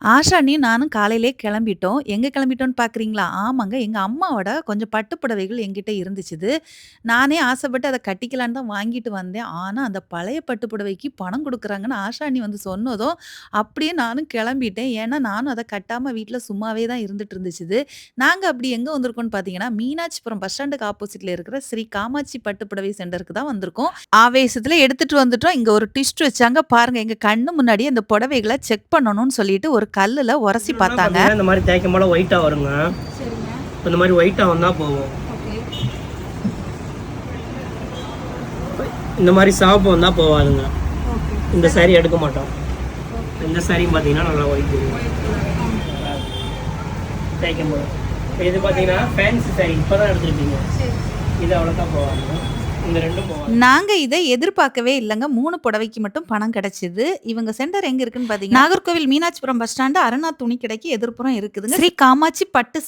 ஆஷானியும் நானும் காலையிலேயே கிளம்பிட்டோம். எங்க கிளம்பிட்டோம்னு பார்க்குறீங்களா? ஆமாங்க. எங்க அம்மாவோட கொஞ்சம் பட்டு புடவைகள் என்கிட்ட இருந்துச்சுது. நானே ஆசைப்பட்டு அத கட்டிக்கலான்னு தான் வாங்கிட்டு வந்தேன். ஆனா, அந்த பழைய பட்டு புடவைக்கு பணம் குடுக்குறாங்கன்னு ஆஷாணி வந்து சொன்னதும், அப்படியே நானும் கிளம்பிட்டேன். ஏன்னா, நானும் அத கட்டாம வீட்ல சும்மாவே தான் இருந்துட்டு இருந்துச்சுது. நாங்க அப்படி எங்க வந்திருக்கோம்னு பார்த்தீங்கன்னா, மீனாட்சிபுரம் பஸ் ஸ்டாண்டுக்கு ஆப்போசிட்ல இருக்கிற ஸ்ரீ காமாட்சி பட்டு புடவை சென்டருக்கு தான் வந்திருக்கோம். ஆவேசத்துல எடுத்துட்டு வந்துட்டோம். இங்க ஒரு ட்விஸ்ட் வச்சாங்க பாருங்க. எங்க கண்ணு முன்னாடியே அந்த புடவைகள செக் பண்ணணும்னு சொல்லிட்டு ஒரு கல்லுல உரசி பார்த்தாங்க. பார்த்தீங்கன்னா இந்த மாதிரி தேய்க்கும் போல ஒயிட்டா வருங்க. சரிங்க. இந்த மாதிரி ஒயிட்டா வந்தா போகும். ஓகே. இந்த மாதிரி சிவப்பு வந்தா போவாதுங்க. ஓகே. இந்த saree எடுக்க மாட்டோம். ஓகே. இந்த saree பார்த்தீங்கன்னா நல்லா ஒயிட் ஒயிட் கலர். தேய்க்கும் போது. இது பார்த்தீங்கன்னா ஃபேன்சி saree இப்போ தான் எடுத்துருப்பீங்க. சரி. இது அவ்வளோக்கா போவாதுங்க. இந்த ரெண்டும் போவாது. நாங்க இத எதிர்பார்க்கவே இல்லங்க. 3 புடவைக்கு மட்டும் பணம் கிடைச்சது. இவங்க சென்டர் எங்க இருக்குன்னு பார்த்தீங்கன்னா, நாகர்கோவில் மீனாட்சிபுரம் பஸ் ஸ்டாண்டு அருணா துணி கடைக்கு எதிர்ப்புறம் இருக்குதுங்க. ஸ்ரீ காமாட்சி பட்டு